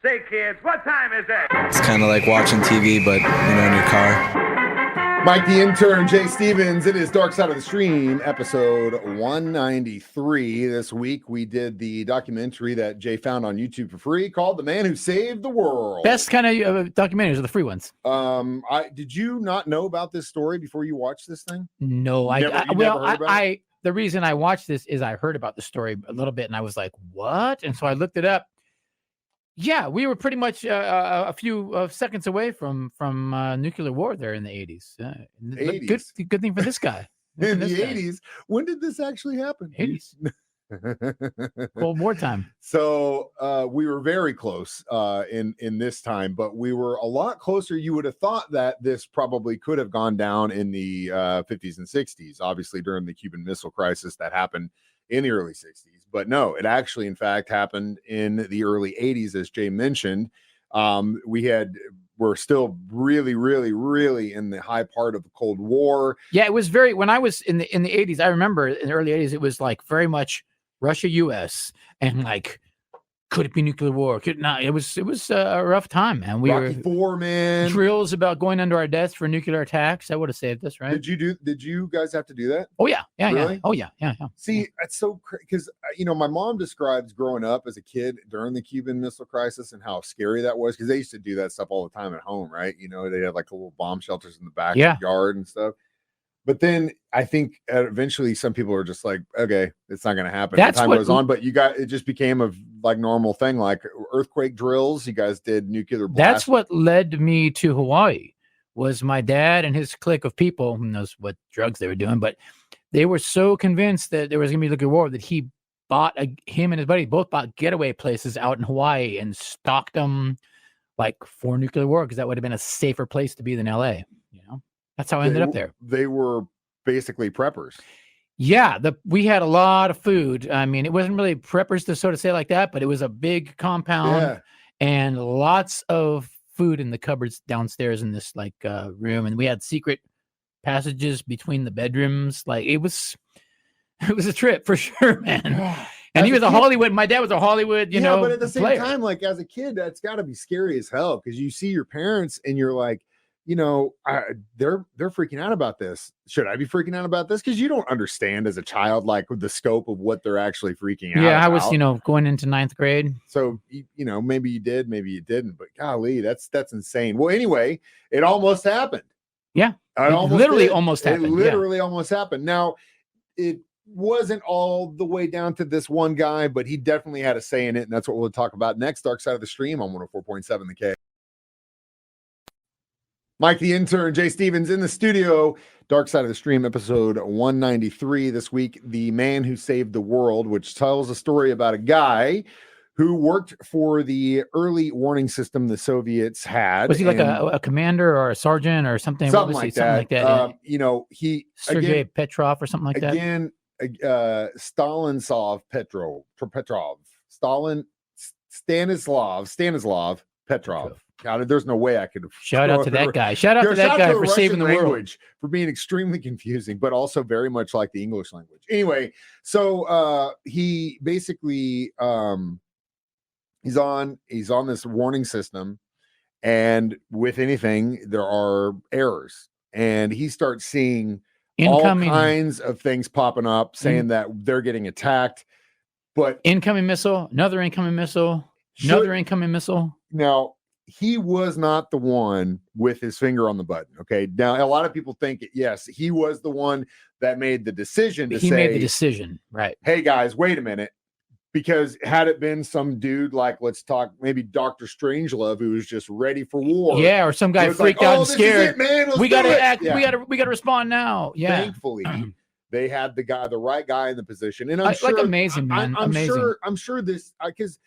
Say, kids, what time is it? It's kind of like watching TV, but, in your car. Mike the Intern, Jay Stevens. It is Dark Side of the Stream, episode 193. This week, we did the documentary that Jay found on YouTube for free called The Man Who Saved the World. Best kind of documentaries are the free ones. Did you not know about this story before you watched this thing? No, the reason I watched this is I heard about the story a little bit and I was like, what? And so I looked it up. Yeah, we were pretty much a few seconds away from nuclear war there in the 80s. 80s. Good thing for this guy. In the 80s? When did this actually happen? 80s. Cold War time. So we were very close in this time, but we were a lot closer. You would have thought that this probably could have gone down in the 50s and 60s, obviously during the Cuban Missile Crisis that happened in the early 60s. But no, it actually, in fact, happened in the early 80s, as Jay mentioned. We're still really, really, really in the high part of the Cold War. Yeah, it was when I was in the 80s, I remember in the early 80s, it was like very much Russia, US, and like, could it be nuclear war? Could not. It was a rough time, man. Rocky Four, man. Drills about going under our desks for nuclear attacks. That would have saved us, right? Did you guys have to do that? Oh yeah, really? Yeah. Oh yeah. See, it's so crazy because my mom describes growing up as a kid during the Cuban Missile Crisis and how scary that was because they used to do that stuff all the time at home, right? They had like little bomb shelters in the backyard and stuff. But then I think eventually some people are just like, okay, it's not going to happen. As time goes on, but it just became a like normal thing, like earthquake drills. You guys did nuclear blast. That's what led me to Hawaii. Was my dad and his clique of people, who knows what drugs they were doing, but they were so convinced that there was going to be nuclear war that him and his buddy both bought getaway places out in Hawaii and stocked them like for nuclear war because that would have been a safer place to be than LA. That's how I ended up there. They were basically preppers. Yeah, we had a lot of food. I mean, it wasn't really preppers to sort of say like that, but it was a big compound and lots of food in the cupboards downstairs in this room. And we had secret passages between the bedrooms. Like it was a trip for sure, man. And he was a Hollywood. My dad was a Hollywood, but at the same player. time, like as a kid, that's got to be scary as hell because you see your parents and you're like, they're freaking out about this. Should I be freaking out about this? Because you don't understand as a child, like the scope of what they're actually freaking out about. I was, going into 9th grade. So, maybe you did, maybe you didn't, but golly, that's insane. Well, anyway, it almost happened. Yeah. It almost happened. It literally almost happened. Now, it wasn't all the way down to this one guy, but he definitely had a say in it. And that's what we'll talk about next. Dark Side of the Stream on 104.7 The K. Mike the Intern, Jay Stevens in the studio. Dark Side of the Stream, episode 193 this week. The Man Who Saved the World, which tells a story about a guy who worked for the early warning system the Soviets had. Was he like a commander or a sergeant or something? Something like that. He Sergei Petrov or something like that. Again, Stanislav Petrov. Stanislav Petrov. God, there's no way I could shout out to that guy. Shout out to that guy for saving the world, for being extremely confusing, but also very much like the English language. Anyway, so he basically he's on this warning system, and with anything there are errors, and he starts seeing all kinds of things popping up saying that they're getting attacked. But incoming missile, another incoming missile, another incoming missile. Now, he was not the one with his finger on the button. Okay. Now, a lot of people think, yes, he was the one that made the decision He made the decision, right? Hey, guys, wait a minute. Because had it been some dude like, let's talk, maybe Dr. Strangelove, who was just ready for war. Yeah, or some guy freaked out and scared. We got to act. Yeah. We got to respond now. Yeah. Thankfully, they had the right guy in the position. And I'm sure, like amazing, man. I'm sure this, because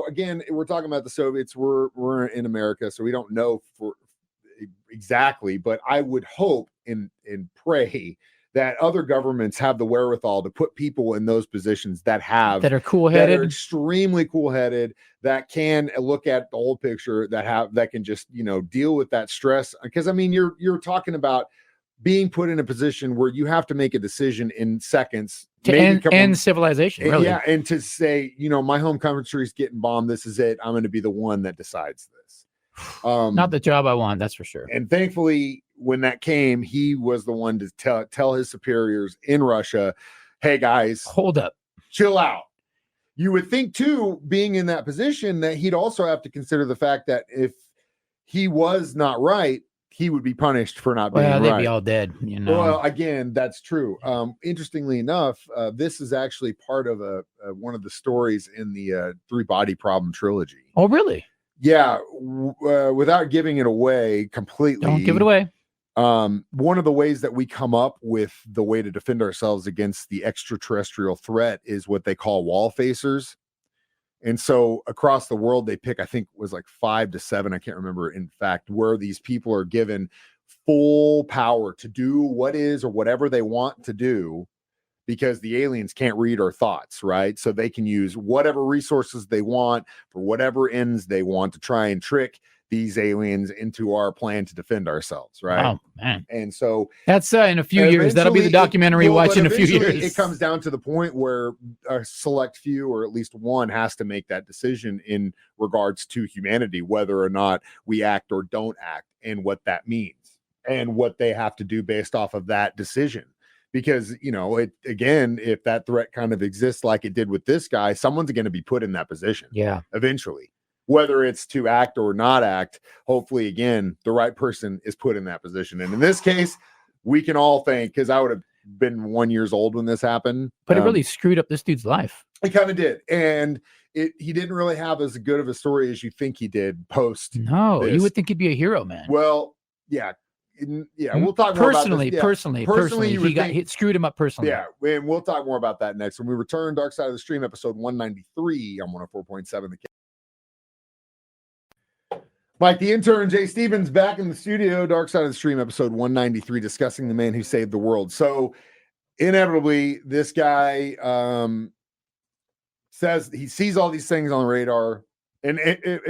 again, we're talking about the Soviets. We're in America, so we don't know for exactly. But I would hope and pray that other governments have the wherewithal to put people in those positions that are cool-headed, that are extremely cool-headed, that can look at the whole picture, that can just deal with that stress. Because I mean, you're talking about being put in a position where you have to make a decision in seconds to end civilization, really. Yeah, and to say, my home country is getting bombed. This is it. I'm going to be the one that decides this. Not the job I want, that's for sure. And thankfully, when that came, he was the one to tell his superiors in Russia, hey, guys, hold up, chill out. You would think, too, being in that position, that he'd also have to consider the fact that if he was not right, he would be punished for not being right. Well, they'd be all dead, Well, again, that's true. Interestingly enough, this is actually part of one of the stories in the Three Body Problem trilogy. Oh, really? Yeah. Without giving it away completely. Don't give it away. One of the ways that we come up with the way to defend ourselves against the extraterrestrial threat is what they call wall facers. And so across the world, they pick, I think it was like 5 to 7, I can't remember, in fact, where these people are given full power to do what is or whatever they want to do, because the aliens can't read our thoughts, right? So they can use whatever resources they want for whatever ends they want to try and trick these aliens into our plan to defend ourselves, right? Oh, man. And so that's in a few years. That'll be the documentary watch in a few years. It comes down to the point where a select few, or at least one, has to make that decision in regards to humanity, whether or not we act or don't act, and what that means, and what they have to do based off of that decision. Because, again, if that threat kind of exists like it did with this guy, someone's going to be put in that position. Yeah. Eventually. Whether it's to act or not act, hopefully, again, the right person is put in that position. And in this case, we can all thank, because I would have been 1 year old when this happened. But it really screwed up this dude's life. It kind of did. And he didn't really have as good of a story as you think he did post. No, you would think he'd be a hero, man. Well, yeah. We'll talk more about this. Personally, it screwed him up personally. Yeah, and we'll talk more about that next when we return. Dark Side of the Stream, episode 193 on 104.7 The Mike, the intern, Jay Stevens, back in the studio. Dark Side of the Stream, episode 193, discussing the man who saved the world. So, inevitably, this guy says he sees all these things on the radar, and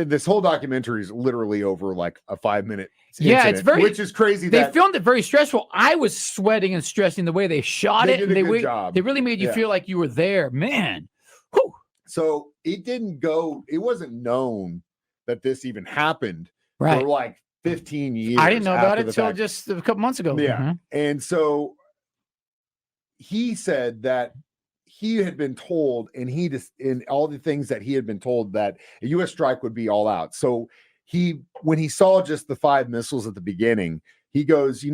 this whole documentary is literally over like a 5-minute incident, it's which is crazy. They filmed it very stressful. I was sweating and stressing the way they shot it. Did a good job. They really made you feel like you were there, man. Whew. So it wasn't known that this even happened for like 15 years. I didn't know about it until just a couple months ago. Yeah. And so he said that he had been told, and in all the things that he had been told, that a U.S. strike would be all out. So when he saw just the 5 missiles at the beginning, he goes,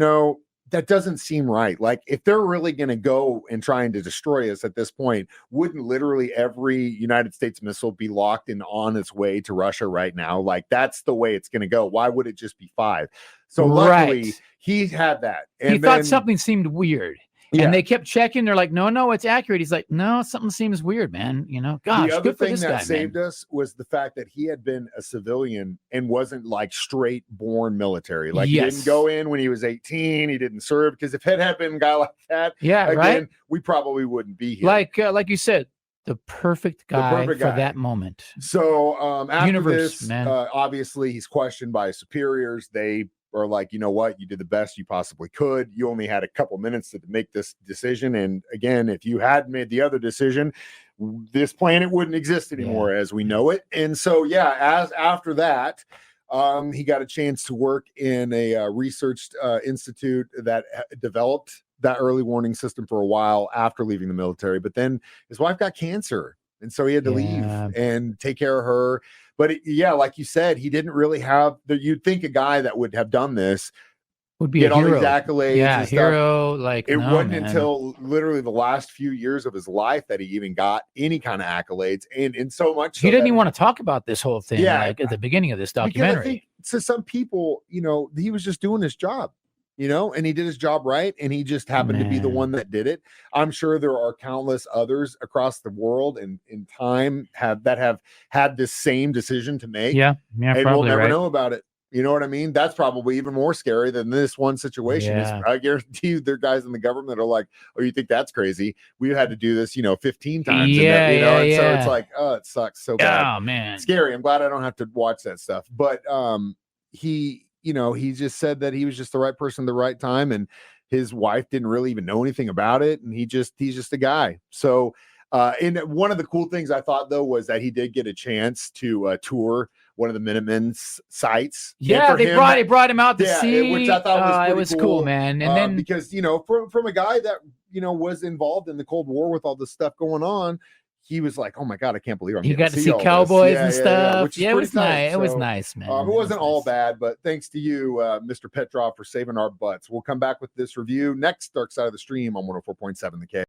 that doesn't seem right. Like, if they're really going to go and trying to destroy us at this point, wouldn't literally every United States missile be locked and on its way to Russia right now? Like, that's the way it's going to go. Why would it just be 5? So luckily he had that. And he thought something seemed weird. Yeah. And they kept checking. They're like, no, it's accurate. He's like, no, something seems weird, man. Gosh, the other good for thing this that guy, saved man. us was the fact that he had been a civilian and wasn't like straight born military. Like, he didn't go in when he was 18. He didn't serve, because if it had been a guy like that, again, we probably wouldn't be here. Like you said, the perfect guy for that moment. So after this, man. Obviously he's questioned by his superiors. They are like, you know what, you did the best you possibly could. You only had a couple minutes to make this decision. And again, if you had made the other decision, this planet wouldn't exist anymore as we know it. And so, after that, he got a chance to work in a research institute that developed that early warning system for a while after leaving the military. But then his wife got cancer, and so he had to leave and take care of her. But like you said, he didn't really have you'd think a guy that would have done this would be a hero. All these accolades. Yeah, hero. Like, it wasn't until literally the last few years of his life that he even got any kind of accolades, and in so much he didn't even want to talk about this whole thing. Yeah, like at the beginning of this documentary. I think to some people, he was just doing his job. And he did his job right, and he just happened to be the one that did it. I'm sure there are countless others across the world and in time have had this same decision to make. Yeah, and we'll never know about it. You know what I mean? That's probably even more scary than this one situation. I guarantee you there are guys in the government that are like, oh, you think that's crazy? We had to do this, 15 times. So it's like, oh, it sucks so bad. Oh, man. Scary. I'm glad I don't have to watch that stuff. But he just said that he was just the right person at the right time. And his wife didn't really even know anything about it, and he's just a guy. So and one of the cool things I thought, though, was that he did get a chance to tour one of the Minutemen's sites. Yeah, they brought him out to see, which I thought was cool, man. And then because, you know, from a guy that, you know, was involved in the Cold War with all this stuff going on, he was like, "Oh my God, I can't believe I'm." You got to see cowboys and stuff. Yeah, it was nice. It was nice, man. It wasn't all bad, but thanks to you, Mr. Petrov, for saving our butts. We'll come back with this review next. Dark Side of the Stream on 104.7 The K.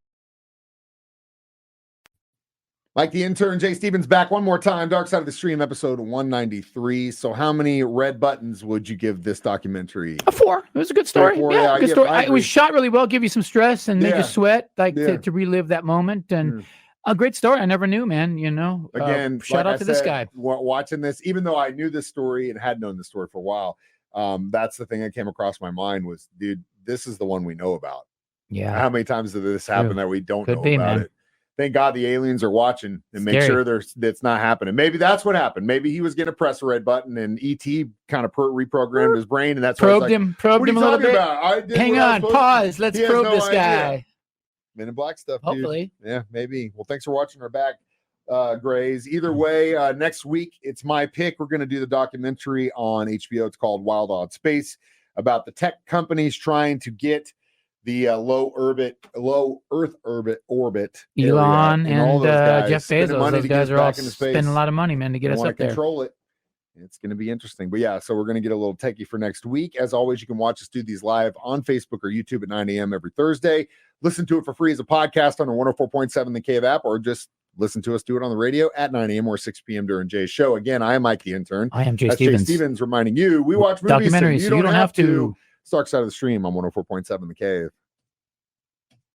Mike the Intern, Jay Stevens back one more time. Dark Side of the Stream, episode 193. So, how many red buttons would you give this documentary? A 4. It was a good story. Yeah, good story. It was shot really well. Give you some stress and make you sweat, to relive that moment. And a great story. I never knew, man. You know, again, shout out to this guy. Watching this, even though I knew this story and had known the story for a while, that's the thing that came across my mind was, dude, this is the one we know about. Yeah. How many times did this happen that we don't know about it? Thank God the aliens are watching and make sure that's not happening. Maybe that's what happened. Maybe he was going to press a red button and ET kind of reprogrammed his brain, and that's probed him a little bit. Hang on, pause. Let's probe this guy. Men in Black stuff, hopefully. Dude. Yeah, maybe. Well, thanks for watching our back, Grays. Either way, next week it's my pick. We're going to do the documentary on HBO. It's called Wild Odd Space, about the tech companies trying to get the low Earth orbit. Elon and all those guys, Jeff Bezos. Those guys are all spending a lot of money, man, to get us up there. Control it. It's going to be interesting. But yeah, so we're going to get a little techie for next week. As always, you can watch us do these live on Facebook or YouTube at 9 a.m. every Thursday. Listen to it for free as a podcast on the 104.7 The Cave app, or just listen to us do it on the radio at 9 a.m. or 6 p.m. during Jay's show. Again, I am Mike the Intern. I am Jay Stevens. Jay Stevens reminding you, we watch movies. Documentaries, so you don't have to. Dark Side of the Stream on 104.7 The Cave.